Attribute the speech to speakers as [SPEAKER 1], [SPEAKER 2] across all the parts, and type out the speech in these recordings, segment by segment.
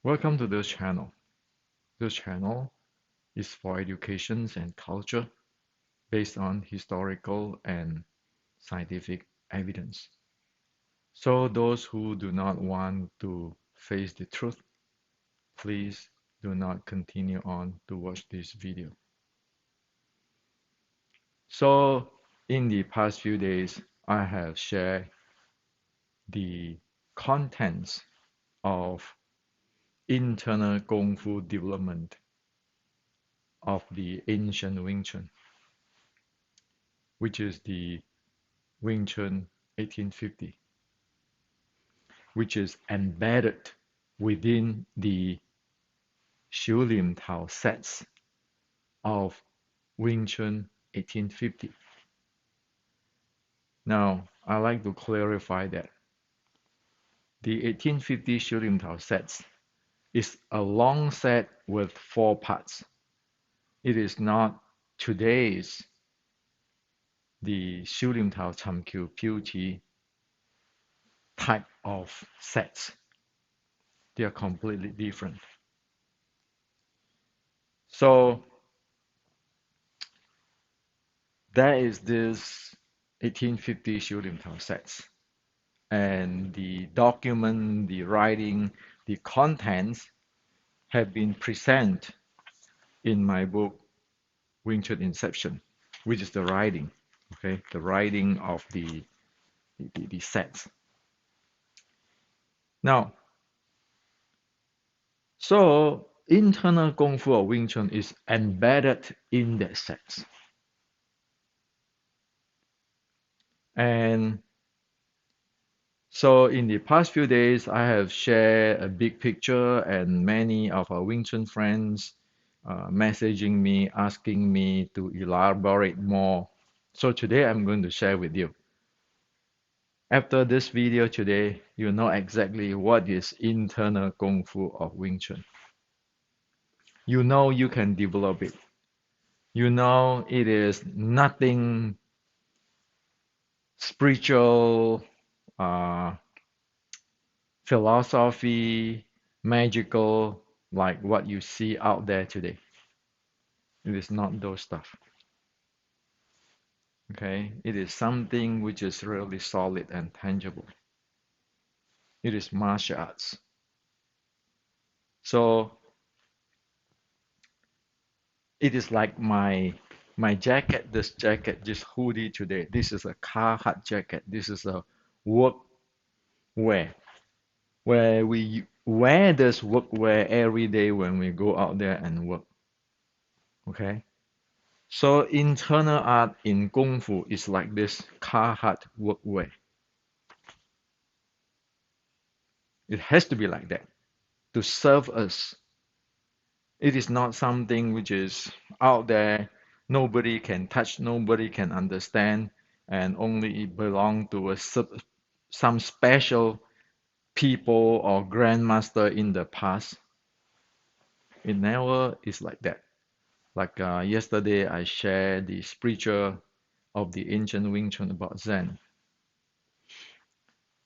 [SPEAKER 1] Welcome to this channel. This channel is for education and culture based on historical and scientific evidence. So those who do not want to face the truth, please do not continue on to watch this video. So in the past few days, I have shared the contents of internal Kung Fu development of the Ancient Wing Chun, which is the Wing Chun 1850, which is embedded within the Xiu Lim Tao sets of Wing Chun 1850. Now, I like to clarify that the 1850 Xiu Lim Tao sets is a long set with 4 parts. It is not today's the Xiu Lim Tao Cham Kyu Piu Qi type of sets. They are completely different. So there is this 1850 Xiu Lim Tao sets, and the document, the writing, the contents have been presented in my book Wing Chun Inception, which is the writing, okay, the writing of the sets. Now, so internal Kung Fu of Wing Chun is embedded in that sets. And so in the past few days, I have shared a big picture, and many of our Wing Chun friends messaging me, asking me to elaborate more. So today I'm going to share with you. After this video today, you know exactly what is internal Kung Fu of Wing Chun. You know you can develop it. You know it is nothing spiritual, uh, philosophy, magical, like what you see out there today. It is not those stuff. Okay? It is something which is really solid and tangible. It is martial arts. So it is like my jacket, this jacket, this hoodie today. This is a Carhartt jacket. This is a work wear where we wear this work wear every day when we go out there and work. Okay? So internal art in Kung Fu is like this Carhartt workwear. It has to be like that to serve us. It is not something which is out there, nobody can touch, nobody can understand, and only it belong to some special people or grandmaster in the past. It never is like that. Like yesterday, I shared the spiritual of the ancient Wing Chun about Zen.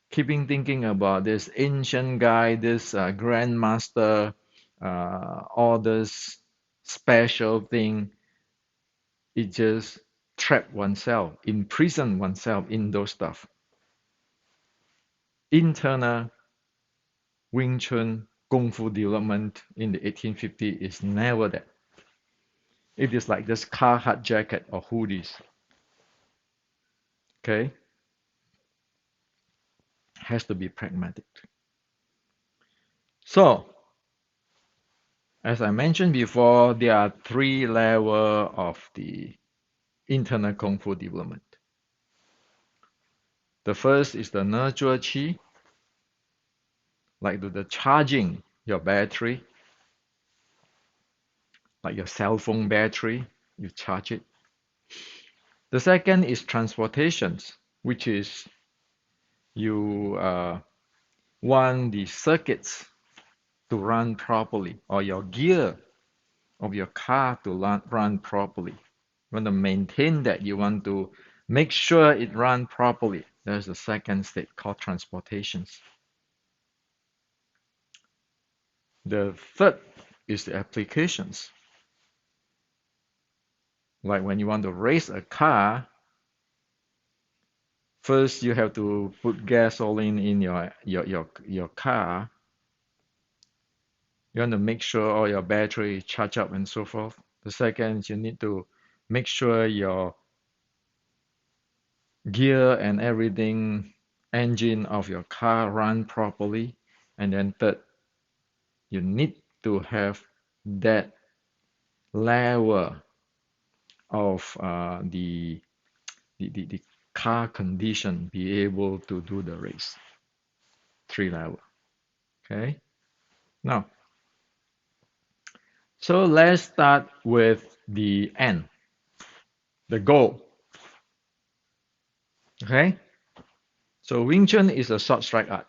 [SPEAKER 1] Keeping thinking about this ancient guy, this grandmaster, all this special thing, it just trap oneself, imprison oneself in those stuff. Internal Wing Chun Kung Fu development in the 1850 is never that. It is like this Carhartt jacket or hoodies. Okay? Has to be pragmatic. So, as I mentioned before, there are 3 levels of the internal Kung Fu development. The first is the nurture chi, like the charging your battery, like your cell phone battery, you charge it. The second is transportations, which is you want the circuits to run properly, or your gear of your car to run properly. You want to maintain that, you want to make sure it runs properly. There's the second state called transportations. The third is the applications. Like when you want to race a car, first you have to put gasoline in your car. You want to make sure all your battery charge up and so forth. The second, you need to make sure your gear and everything, engine of your car run properly. And then third, you need to have that level of the car condition be able to do the race. 3 level. Okay. Now, so let's start with the end, the goal. Okay. So Wing Chun is a short strike art.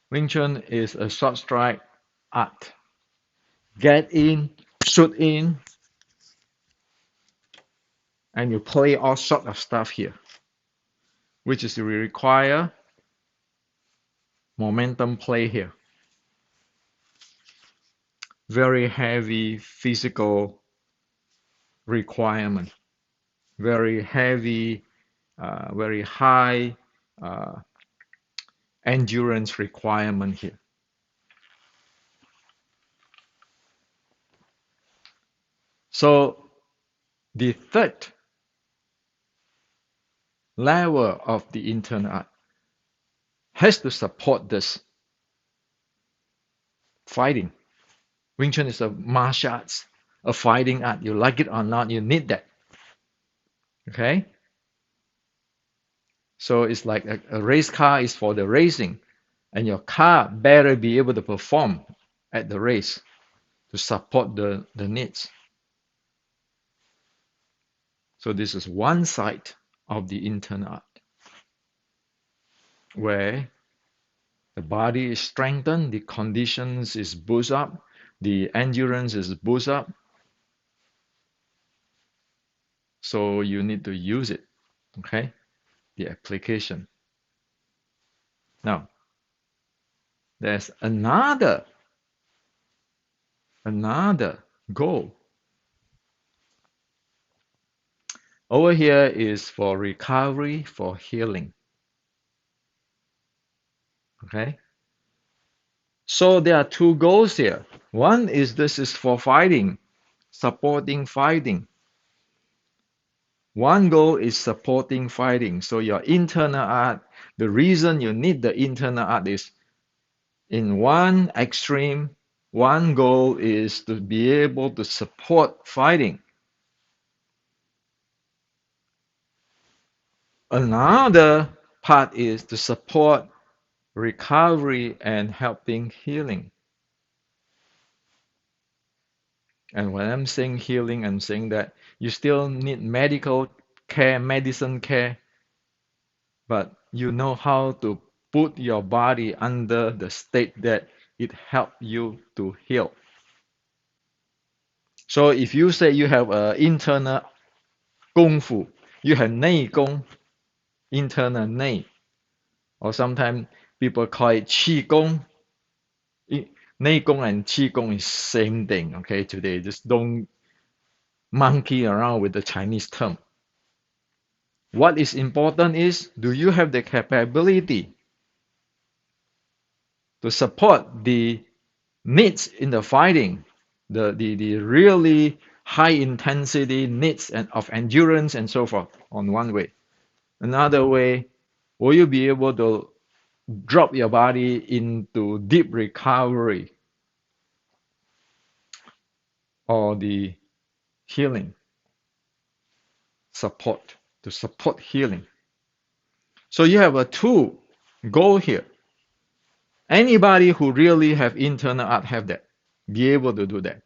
[SPEAKER 1] Wing Chun is a short strike art. Get in, shoot in, and you play all sort of stuff here, which is we require momentum play here. Very heavy physical requirement, very heavy, very high endurance requirement here. So the third level of the internal art has to support this fighting. Wing Chun is a martial arts, a fighting art. You like it or not, you need that. Okay? So it's like a race car is for the racing, and your car better be able to perform at the race to support the needs. So this is one side of the internal art where the body is strengthened, the conditions is boost up, the endurance is boost up. So you need to use it, okay? The application. Now, there's another goal. Over here is for recovery, for healing. Okay? So there are two goals here. One is this is for fighting, supporting fighting. One goal is supporting fighting. So your internal art, the reason you need the internal art is in one extreme, one goal is to be able to support fighting. Another part is to support recovery and helping healing. And when I'm saying healing, I'm saying that you still need medical care, medicine care, but you know how to put your body under the state that it helps you to heal. So if you say you have internal kung fu, you have 内功, internal 内, or sometimes people call it qi gong. 内功 and qi gong is same thing. Okay, today just don't monkey around with the Chinese term. What is important is, do you have the capability to support the needs in the fighting, the really high intensity needs and of endurance and so forth on one way. Another way, will you be able to drop your body into deep recovery or the healing support, to support healing? So you have a two goal here. Anybody who really have internal art have that, be able to do that.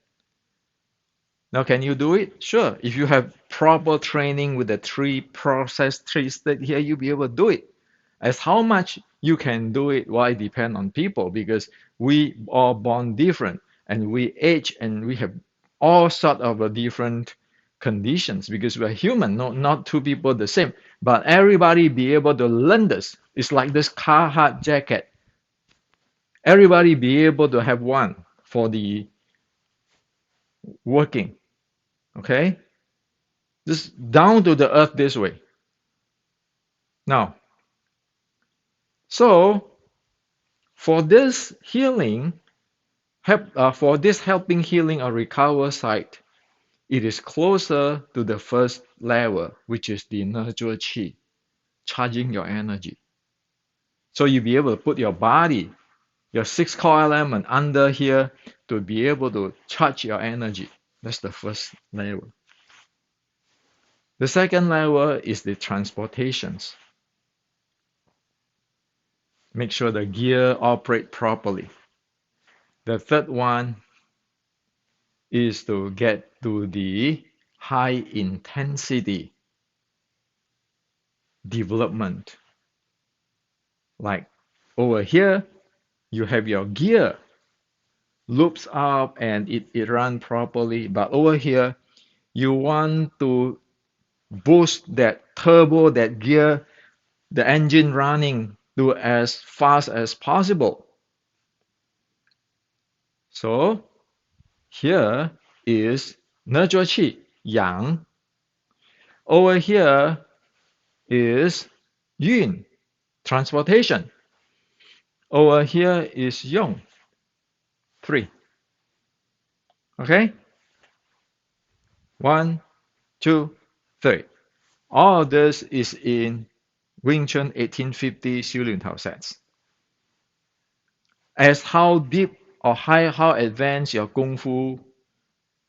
[SPEAKER 1] Now, can you do it? Sure. If you have proper training with the three process, three step here, you'll be able to do it. As how much you can do it, well, it depends on people because we are born different and we age and we have all sort of a different conditions because we're human, not two people the same. But everybody be able to learn this. It's like this Carhartt jacket. Everybody be able to have one for the working. Okay? Just down to the earth this way. Now, so for this healing, for this helping healing or recover side, it is closer to the first level, which is the nurture chi, charging your energy. So you'll be able to put your body, your six core element under here to be able to charge your energy. That's the first level. The second level is the transportations. Make sure the gear operate properly. The third one is to get to the high intensity development. Like over here, you have your gear loops up and it runs properly. But over here, you want to boost that turbo, that gear, the engine running to as fast as possible. So here is nurture chi, yang. Over here is yin, transportation. Over here is yang, three. Okay? One, two, three. All of this is in Wing Chun 1850 Xiulin sets. As how deep or how advanced your Kung Fu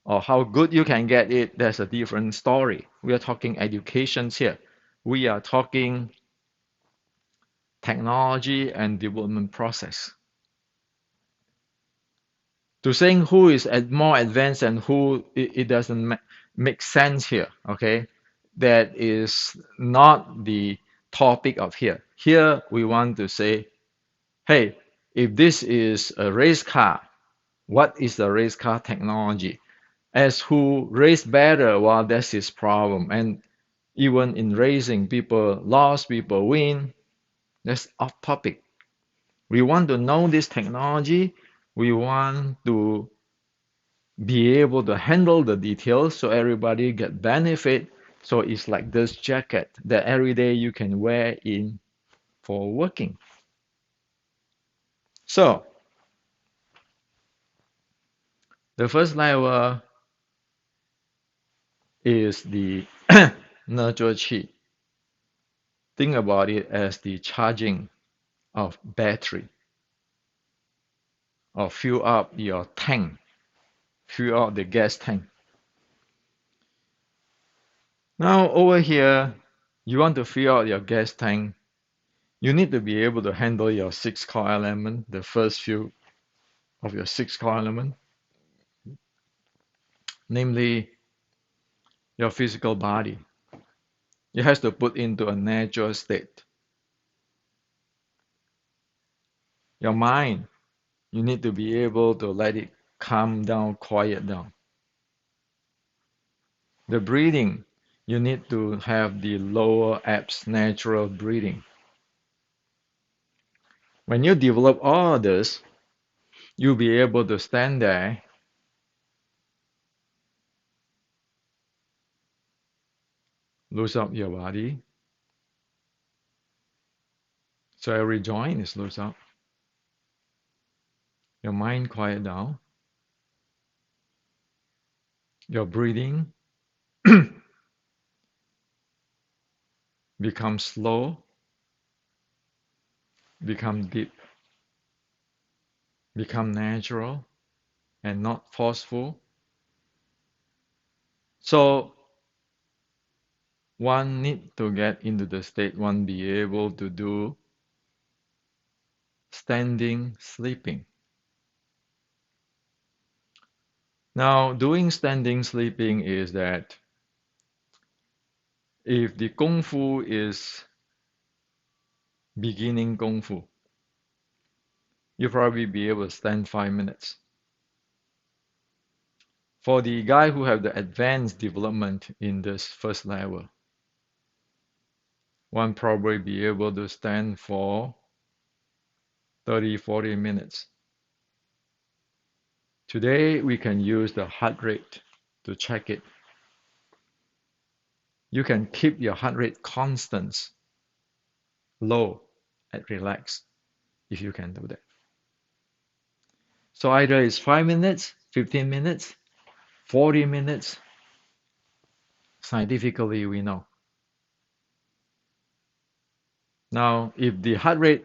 [SPEAKER 1] or how good you can get it, that's a different story. We are talking educations here. We are talking technology and development process. To saying who is more advanced and who it doesn't make sense here, okay? That is not the topic of here. Here we want to say, hey, if this is a race car, what is the race car technology? As who race better, well, that's his problem. And even in racing, people lost, people win. That's off topic. We want to know this technology. We want to be able to handle the details so everybody get benefit. So it's like this jacket that every day you can wear in for working. So the first level is the nurture chi. Think about it as the charging of battery or fill up your tank, fill up the gas tank. Now over here, you want to fill out your gas tank. You need to be able to handle your six core element, the first few of your six core element, namely your physical body. It has to put into a natural state. Your mind, you need to be able to let it calm down, quiet down. The breathing, you need to have the lower abs natural breathing. When you develop all this, you'll be able to stand there, loose up your body. So every joint is loose up. Your mind quiet down. Your breathing becomes slow, become deep, become natural and not forceful. So one need to get into the state one be able to do standing sleeping. Now doing standing sleeping is that if the Kung Fu is beginning Kung Fu, you probably be able to stand 5 minutes. For the guy who have the advanced development in this first level, one probably be able to stand for 30, 40 minutes. Today, we can use the heart rate to check it. You can keep your heart rate constant, low, and relaxed if you can do that. So either it's 5 minutes, 15 minutes, 40 minutes. Scientifically, we know. Now, if the heart rate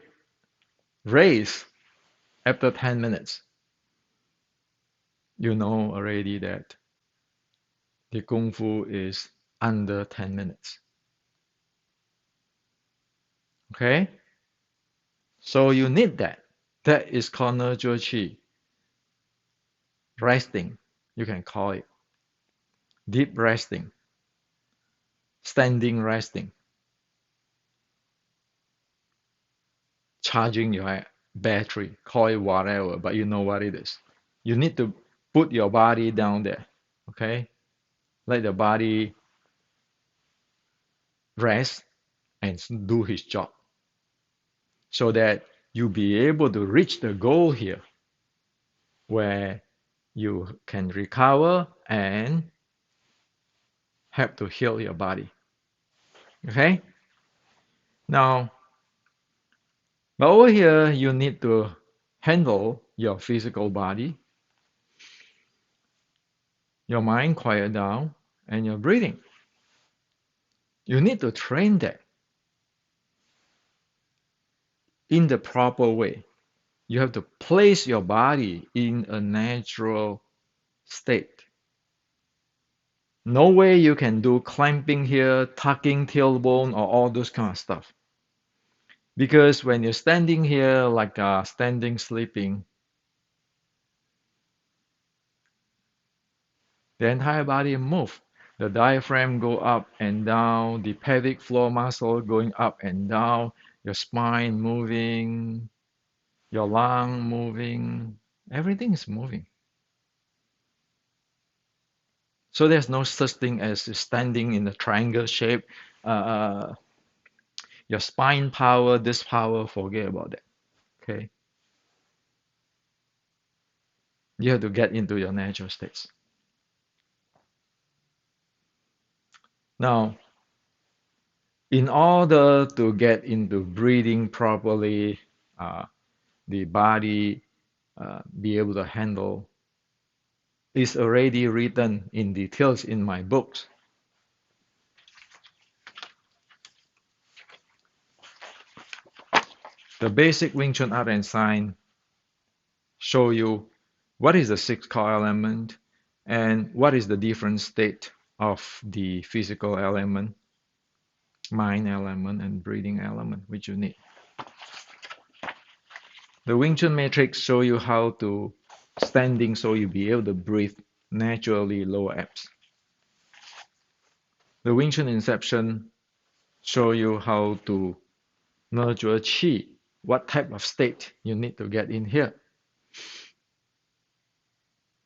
[SPEAKER 1] raise after 10 minutes, you know already that the Kung Fu is under 10 minutes. Okay? So you need that. That is called nurture chi. Resting, you can call it. Deep resting, standing resting, charging your battery, call it whatever, but you know what it is. You need to put your body down there. Okay? Let the body rest and do his job so that you be able to reach the goal here where you can recover and help to heal your body. Okay? Now, but over here, you need to handle your physical body, your mind quiet down, and your breathing. You need to train that in the proper way. You have to place your body in a natural state. No way you can do clamping here, tucking tailbone, or all those kind of stuff. Because when you're standing here, like standing sleeping, the entire body move. The diaphragm go up and down, the pelvic floor muscle going up and down, your spine moving, your lung moving, everything is moving. So there's no such thing as standing in a triangle shape. Uh, your spine power, this power, forget about that. Okay, you have to get into your natural states. Now, in order to get into breathing properly, the body be able to handle is already written in details in my books. The basic Wing Chun art and science show you what is the sixth core element and what is the different state of the physical element, mind element, and breathing element which you need. The Wing Chun matrix show you how to standing so you be able to breathe naturally lower abs. The Wing Chun inception show you how to nurture chi, what type of state you need to get in here.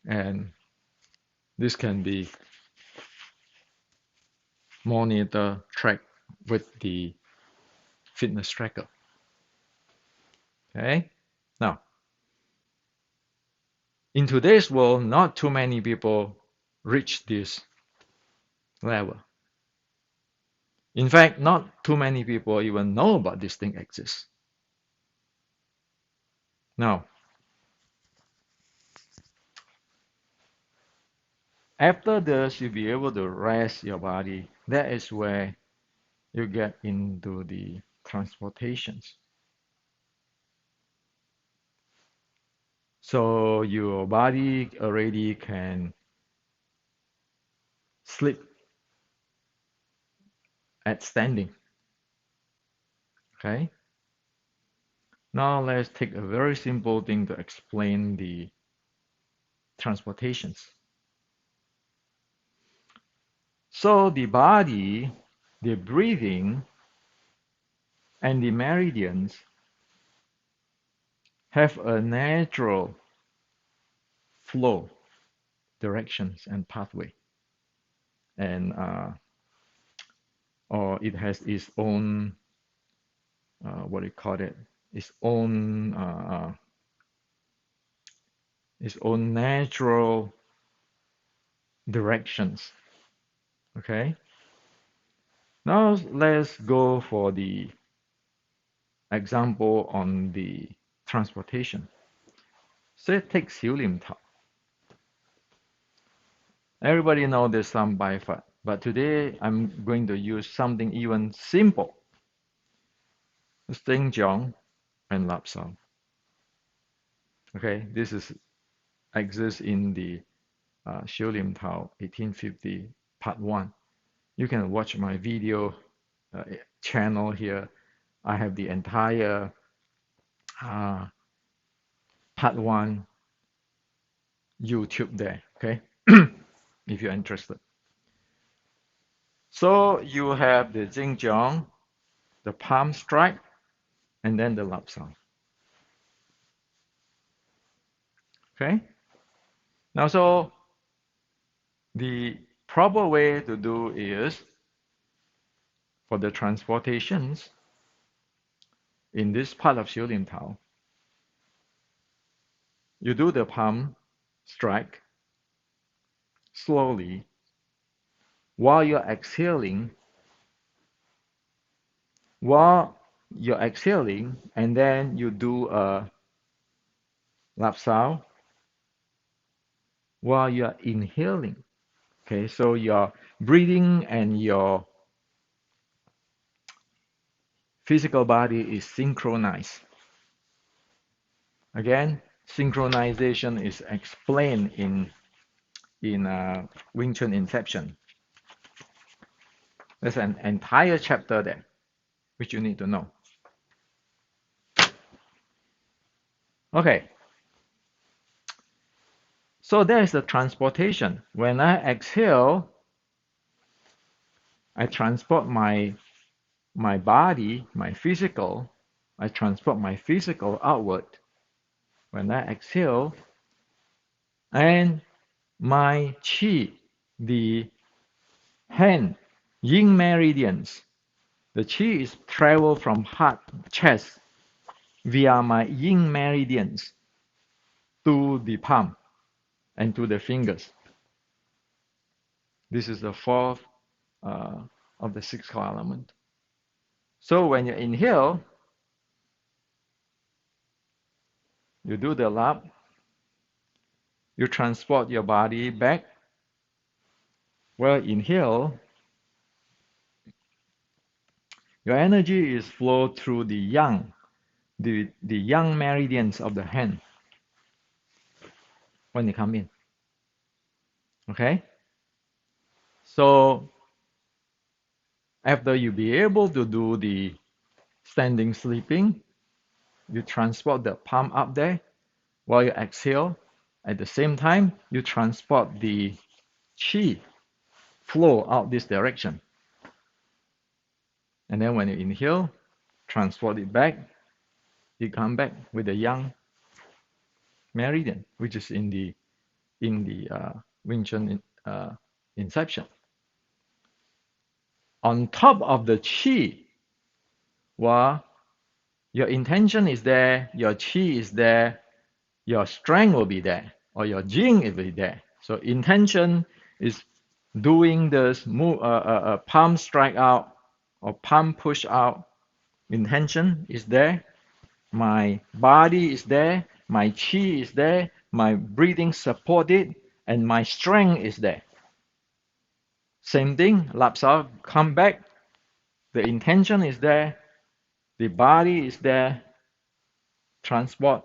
[SPEAKER 1] And this can be monitor track with the fitness tracker. Okay, now in today's world, not too many people reach this level. In fact, not too many people even know about this thing exists. Now, after this, you'll be able to rest your body. That is where you get into the transportations. So your body already can sleep at standing. Okay. Now let's take a very simple thing to explain the transportations. So the body, the breathing, and the meridians have a natural flow. directions and pathway, and or it has its own what do you call it? Its own natural directions. Okay. Now let's go for the example on the transportation. Say take Xiu Lim Tao. Everybody know there's some bifat, but today I'm going to use something even simple. Sting Jiang and Lap Sao. Okay, this is exists in the Xiu Lim Tao 1850 Part 1. You can watch my video channel here. I have the entire uh, Part 1 YouTube there, okay? If you're interested. So you have the Jing Jiang, the palm strike, and then the Lap Sao. Okay? Now, so the proper way to do is for the transportations in this part of Xiu Lim Tao, you do the palm strike slowly while you're exhaling, and then you do a Lap Sao while you're inhaling. Okay, so your breathing and your physical body is synchronized. Again, synchronization is explained in Wing Chun Inception. There's an entire chapter there, which you need to know. Okay, so there's the transportation. When I exhale, I transport my body, I transport my physical outward when I exhale, and my chi, the hand, yin meridians, the chi is travel from heart, chest, via my yin meridians to the palm and to the fingers. This is the fourth of the six core element. So when you inhale, you do the lap, you transport your body back. Well, inhale, your energy is flowed through the yang, the yang meridians of the hand when you come in. Okay? So after you be able to do the standing sleeping, you transport the palm up there while you exhale. At the same time, you transport the chi flow out this direction. And then when you inhale, transport it back, you come back with the yang meridian, which is in the Wing Chun Inception. On top of the chi, well, your intention is there, your chi is there, your strength will be there, or your jing will be there. So intention is doing this move, palm strike out or palm push out. Intention is there. My body is there. My chi is there. My breathing supported, and my strength is there. Same thing. Lap Sao, come back. The intention is there. The body is there. Transport.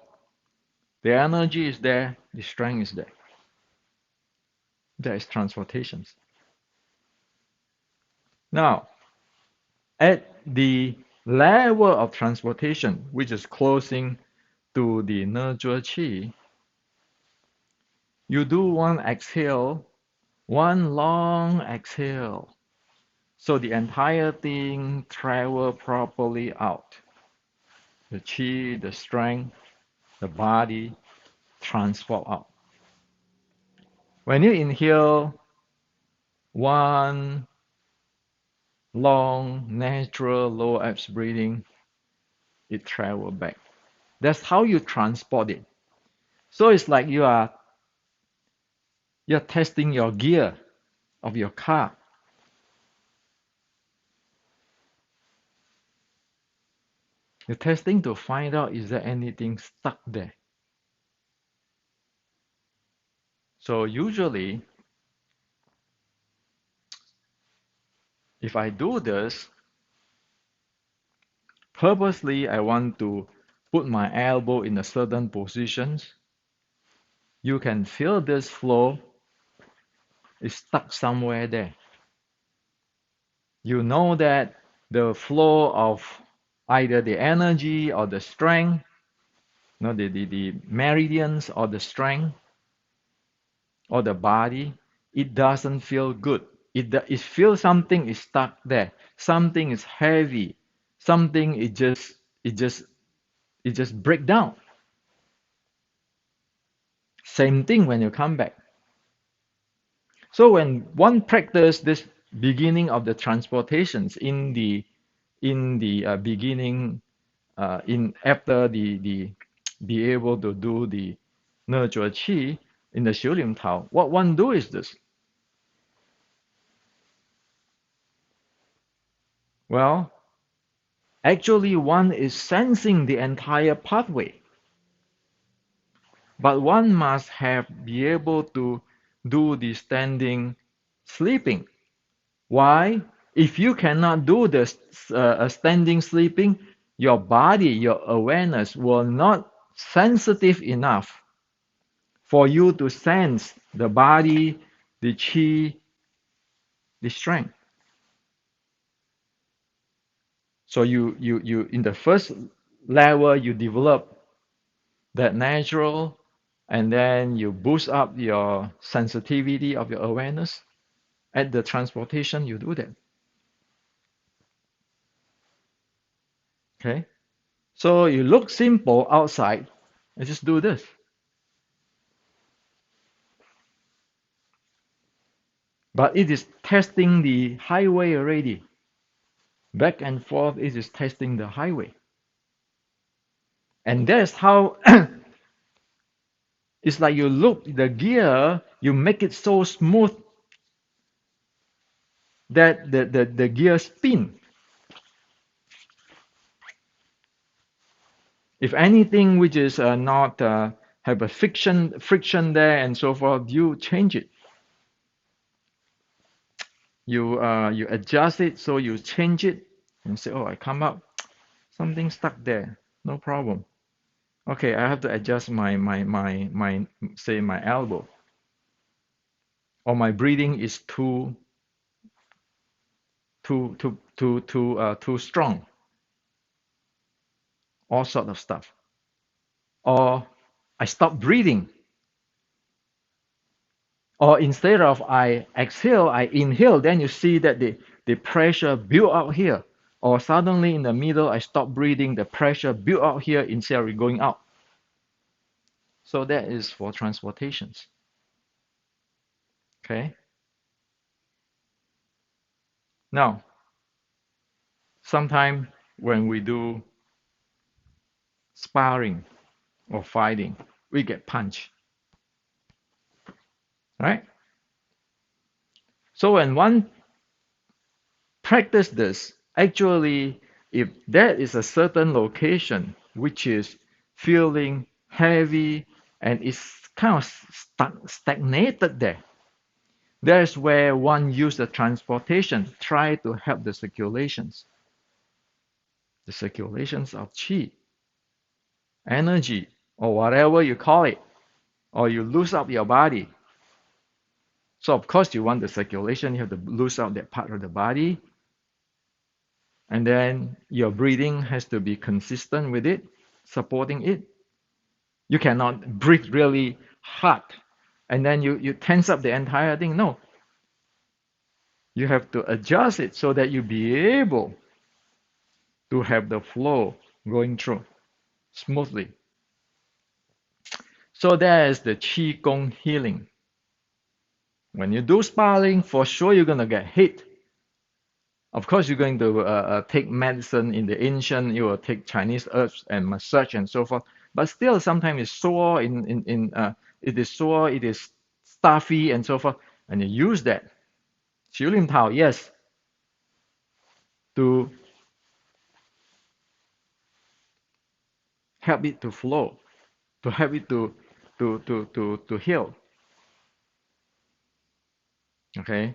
[SPEAKER 1] The energy is there. The strength is there. There is transportations. Now, at the level of transportation, which is closing to the Nezhe Qi, you do one exhale, one long exhale. So the entire thing travel properly out. The Qi, the strength, the body transport out. When you inhale one long, natural, low abs breathing, it travels back. That's how you transport it. So it's like you're testing your gear of your car. You're testing to find out is there anything stuck there. So usually, if I do this, purposely I want to put my elbow in a certain positions. You can feel this flow is stuck somewhere there. You know that the flow of either the energy or the strength, no, the meridians or the strength or the body, it doesn't feel good. It feels something is stuck there. Something is heavy. Something it just it just break down. Same thing when you come back. So when one practice this beginning of the transportations in the beginning in after the be able to do the nurture qi in the Xiulim Tao, what one do is this. Well, actually one is sensing the entire pathway, but one must have be able to do the standing sleeping. Why? If you cannot do the standing sleeping, your body, your awareness will not sensitive enough for you to sense the body, the chi, the strength. So you in the first level you develop that natural, and then you boost up your sensitivity of your awareness. At the transportation, you do that. Okay. So you look simple outside, and just do this. But it is testing the highway already. Back and forth, it is testing the highway. And that's how it's like you look the gear, you make it so smooth that the gear spin. If anything which is not have a friction there and so forth, you change it. You adjust it, so you change it and say, oh, I come up, something stuck there, no problem. Okay, I have to adjust my say my elbow, or my breathing is too strong, all sort of stuff. Or I stop breathing, or instead of I exhale, I inhale. Then you see that the pressure build out here, or suddenly in the middle I stop breathing, the pressure build out here instead of going out. So that is for transportations. Okay. Now, sometime when we do sparring or fighting, we get punched, right? So when one practice this, actually, if there is a certain location which is feeling heavy and is kind of stagnated there, that's where one use the transportation, try to help the circulations of qi, energy, or whatever you call it, or you lose up your body. So of course you want the circulation, you have to lose out that part of the body, and then your breathing has to be consistent with it, supporting it. You cannot breathe really hard and then you tense up the entire thing. No, you have to adjust it so that you be able to have the flow going through smoothly. So that is the qi gong healing. When you do sparring, for sure you're gonna get hit. Of course, you're going to take medicine in the ancient, you will take Chinese herbs and massage and so forth. But still, sometimes it's sore, it is sore, it is stuffy and so forth. And you use that. 小令桃, yes, to help it to flow, to help it to heal. Okay?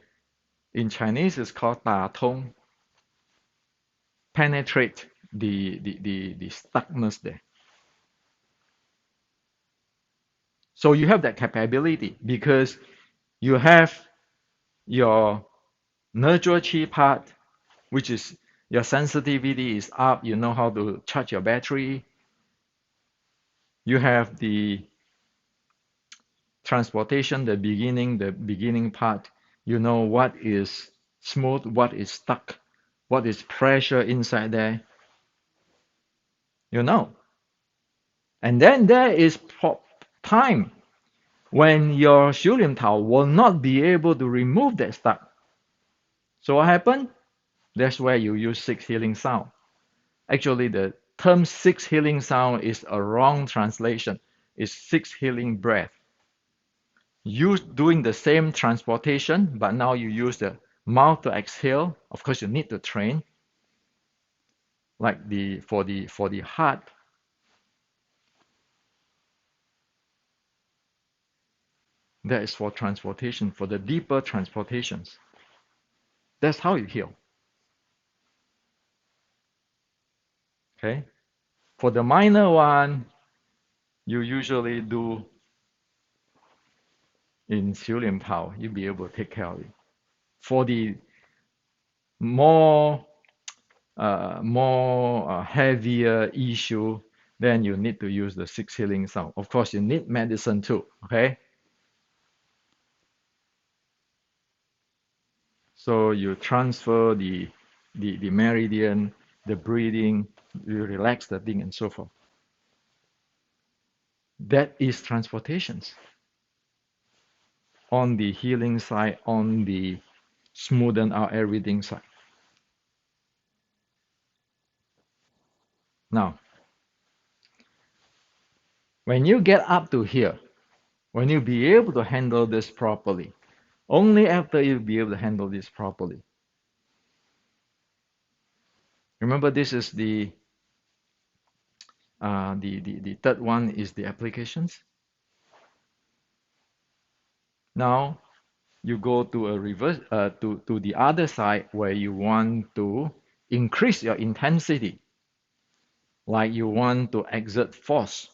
[SPEAKER 1] In Chinese, it's called 打通, penetrate the stuckness there. So you have that capability because you have your nurture chi part, which is your sensitivity is up, you know how to charge your battery. You have the transportation, the beginning part. You know what is smooth, what is stuck, what is pressure inside there. You know. And then there is time when your 修炼桃 will not be able to remove that stuck. So what happened? That's where you use six healing sound. Actually, the term six healing sound is a wrong translation. It's six healing breath. You doing the same transportation, but now you use the mouth to exhale. Of course, you need to train, like for the heart. That is for transportation, for the deeper transportations. That's how you heal. Okay. For the minor one, you usually do in 修炼跑, you'll be able to take care of it. For the more heavier issue, then you need to use the six healing sound. Of course, you need medicine too. Okay, so you transfer the meridian, the breathing, you relax the thing, and so forth. That is transportations on the healing side, on the smoothen out everything side. Now, when you get up to here, when you be able to handle this properly, only after you be able to handle this properly. Remember, this is the third one is the applications. Now you go to a reverse to the other side where you want to increase your intensity, like you want to exert force,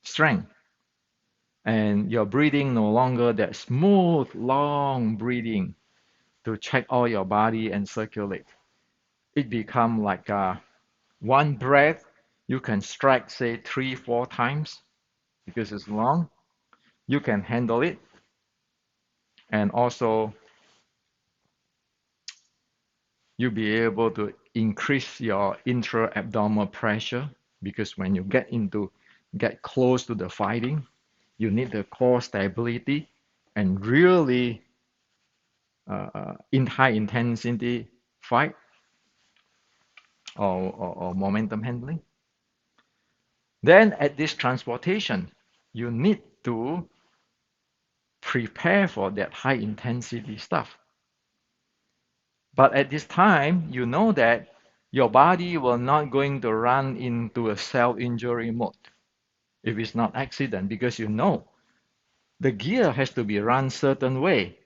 [SPEAKER 1] strength, and your breathing no longer that smooth, long breathing to check all your body and circulate. It become like one breath you can strike say 3-4 times because it's long. You can handle it, and also you'll be able to increase your intra-abdominal pressure because when you get close to the fighting, you need the core stability and really in high intensity fight or momentum handling. Then at this transportation, you need to prepare for that high intensity stuff. But at this time, you know that your body will not going to run into a self-injury mode if it's not accident because you know the gear has to be run certain way.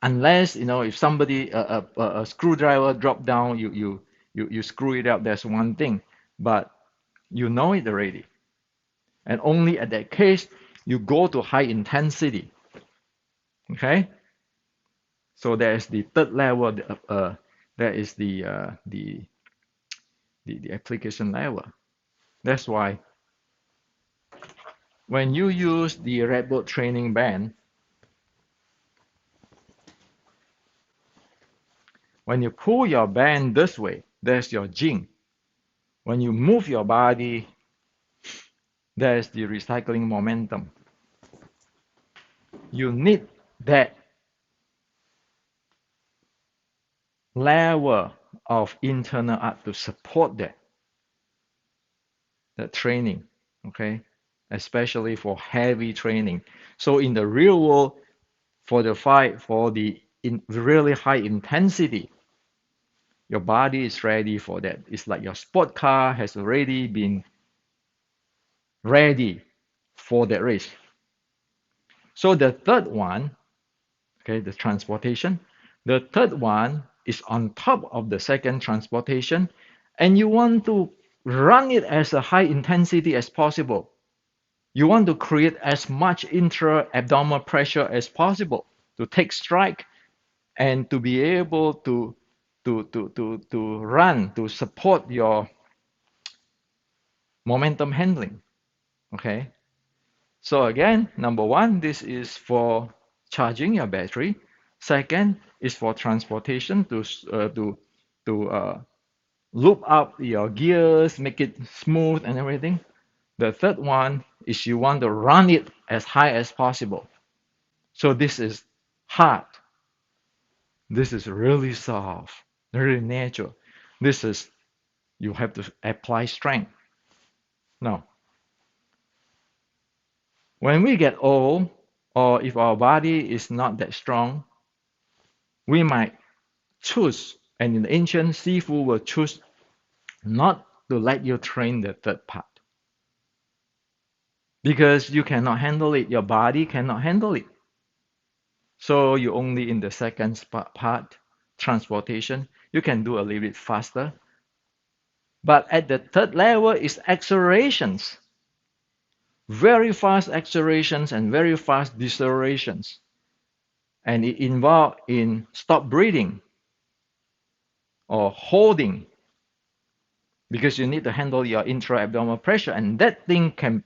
[SPEAKER 1] Unless if somebody a screwdriver drop down, you screw it up. That's one thing, but you know it already, and only at that case you go to high intensity. Okay, so there's the third level. That is the application level. That's why when you use the Red Bull training band, when you pull your band this way, there's your jing. When you move your body, there's the recycling momentum. You need that level of internal art to support that training, okay? Especially for heavy training. So in the real world, for the fight, for the really high intensity, your body is ready for that. It's like your sport car has already been ready for that race. So the third one, okay, the transportation, the third one is on top of the second transportation, and you want to run it as a high intensity as possible. You want to create as much intra-abdominal pressure as possible to take strike and to be able to run to support your momentum handling. Okay. So again, number one, this is for charging your battery. Second is for transportation to loop up your gears, make it smooth and everything. The third one is you want to run it as high as possible. So this is hard. This is really soft, really natural. This is you have to apply strength. Now, when we get old, or if our body is not that strong, we might choose, and in the ancient Sifu will choose not to let you train the third part because you cannot handle it. Your body cannot handle it. So you only in the second part, transportation, you can do a little bit faster. But at the third level is accelerations, very fast accelerations and very fast decelerations. And it involves in stop breathing or holding because you need to handle your intra-abdominal pressure, and that thing can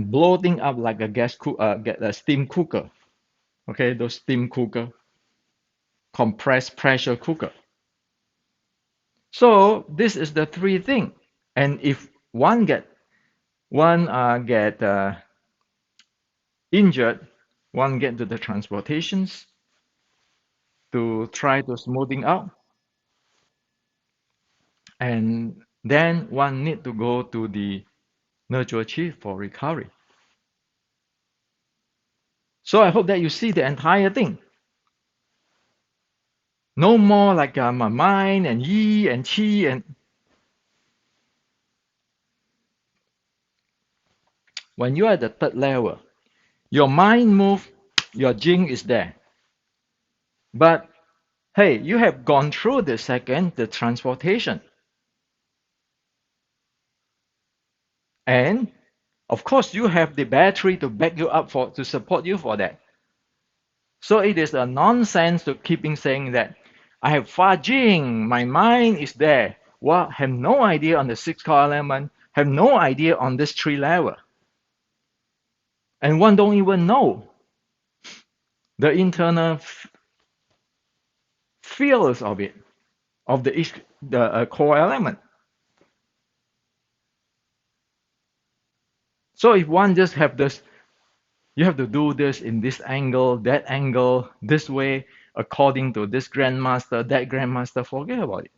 [SPEAKER 1] blow thing up like a get a steam cooker. Okay, those steam cooker, compressed pressure cooker. So this is the three thing. And if one get injured, one get to the transportations to try to smoothing out, and then one need to go to the nurture chi for recovery. So I hope that you see the entire thing. No more like my mind and yi and qi and when you are at the third level, your mind move, your jing is there. But hey, you have gone through the second, the transportation. And of course you have the battery to back you up for to support you for that. So it is a nonsense to keeping saying that I have Fa Jing, my mind is there. Well, have no idea on the six core element, have no idea on this three level. And one don't even know the internal feels of it, of the core element. So if one just have this, you have to do this in this angle, this way, according to this grandmaster, that grandmaster, forget about it.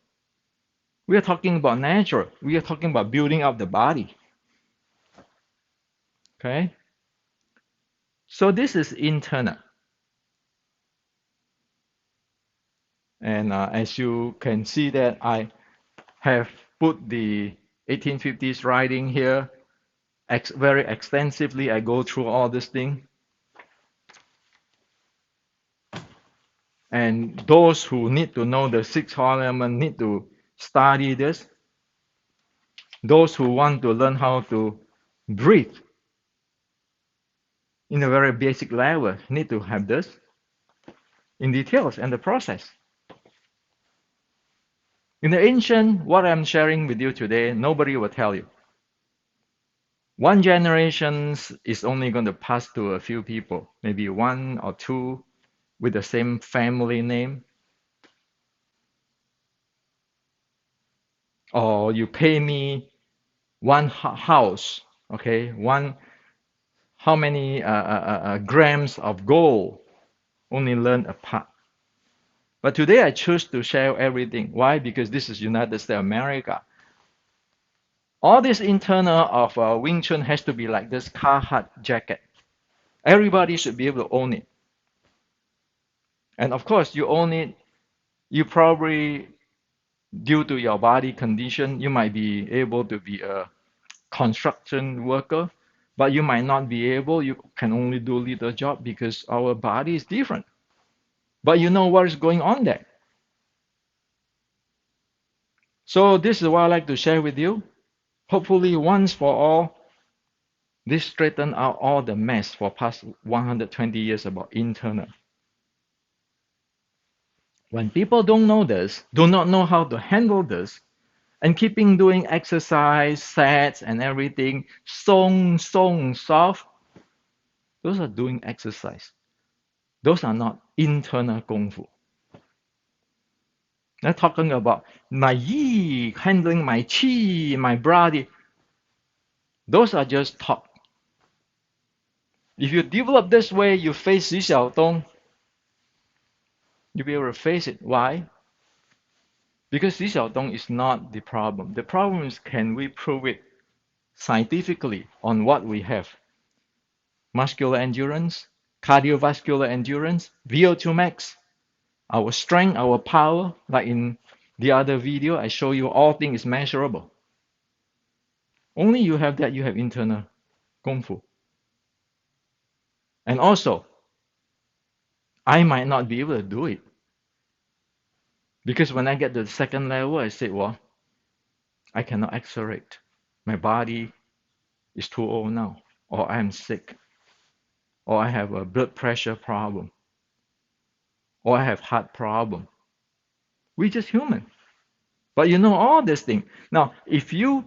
[SPEAKER 1] We are talking about natural. We are talking about building up the body. Okay? So this is internal. And as you can see that I have put the 1850s writing here very extensively. I go through all this thing. And those who need to know the six element need to study this. Those who want to learn how to breathe in a very basic level need to have this in details and the process. In the ancient, what I'm sharing with you today, nobody will tell you. One generation is only going to pass to a few people, maybe one or two with the same family name. Or you pay me one house, okay, one how many grams of gold, only learn a part. But today I choose to share everything. Why? Because this is United States of America. All this internal of Wing Chun has to be like this Carhartt jacket. Everybody should be able to own it. And of course, you own it, you probably, due to your body condition, you might be able to be a construction worker, but you might not be able, you can only do little job because our body is different. But you know what is going on there. So this is what I like to share with you. Hopefully, once for all, this straighten out all the mess for past 120 years about internal. When people don't know this, do not know how to handle this, and keeping doing exercise, sets, and everything, soft, those are doing exercise. Those are not internal kung fu. They're talking about my yi, handling my chi, my body. Those are just talk. If you develop this way, you face Xi Xiaodong, you'll be able to face it. Why? Because Xi Xiaodong is not the problem. The problem is, can we prove it scientifically on what we have? Muscular endurance, cardiovascular endurance, VO2 max, our strength, our power. Like in the other video, I show you all things is measurable. Only you have that, you have internal kung fu. And also, I might not be able to do it. Because when I get to the second level, I say, well, I cannot accelerate. My body is too old now, or I'm sick, or I have a blood pressure problem, or I have heart problem. We're just human. But you know all these things. Now, if you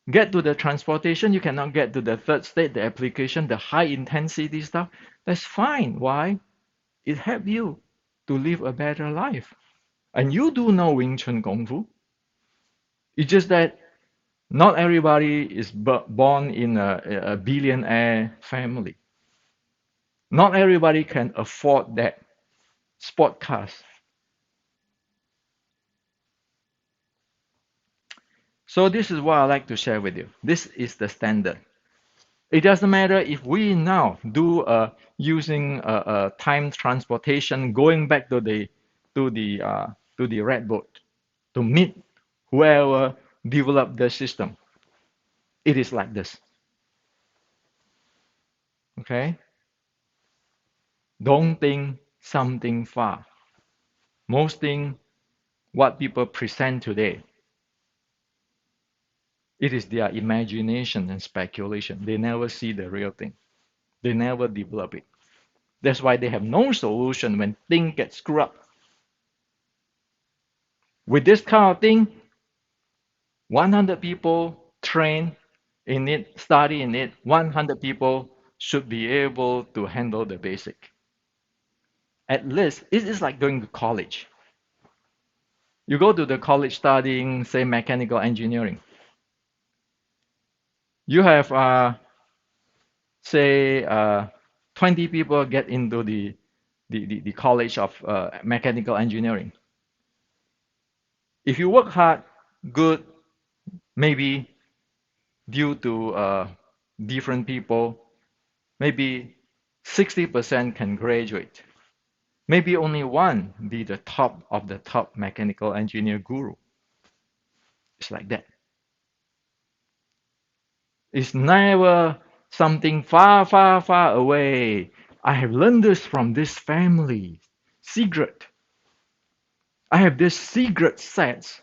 [SPEAKER 1] get to the transportation, you cannot get to the third state, the application, the high intensity stuff. That's fine. Why? It helps you to live a better life. And you do know Wing Chun Kung Fu. It's just that not everybody is born in a billionaire family. Not everybody can afford that sport cars. So this is what I like to share with you. This is the standard. It doesn't matter if we now do using time transportation, going back to the red boat to meet whoever developed the system. It is like this. Okay? Don't think something far. Most thing what people present today, it is their imagination and speculation. They never see the real thing. They never develop it. That's why they have no solution when things get screwed up. With this kind of thing, 100 people train in it, study in it, 100 people should be able to handle the basic. At least, it is like going to college. You go to the college studying, say, mechanical engineering. You have, say, 20 people get into the college of mechanical engineering. If you work hard, good, maybe due to different people, maybe 60% can graduate. Maybe only one be the top of the top mechanical engineer guru. It's like that. It's never something far, far, far away. I have learned this from this family. Secret. I have this secret sets.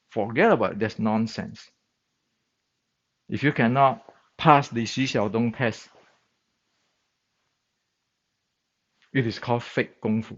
[SPEAKER 1] Forget about it. That's nonsense. If you cannot pass the Xi Xiaodong test, it is called fake Kung Fu.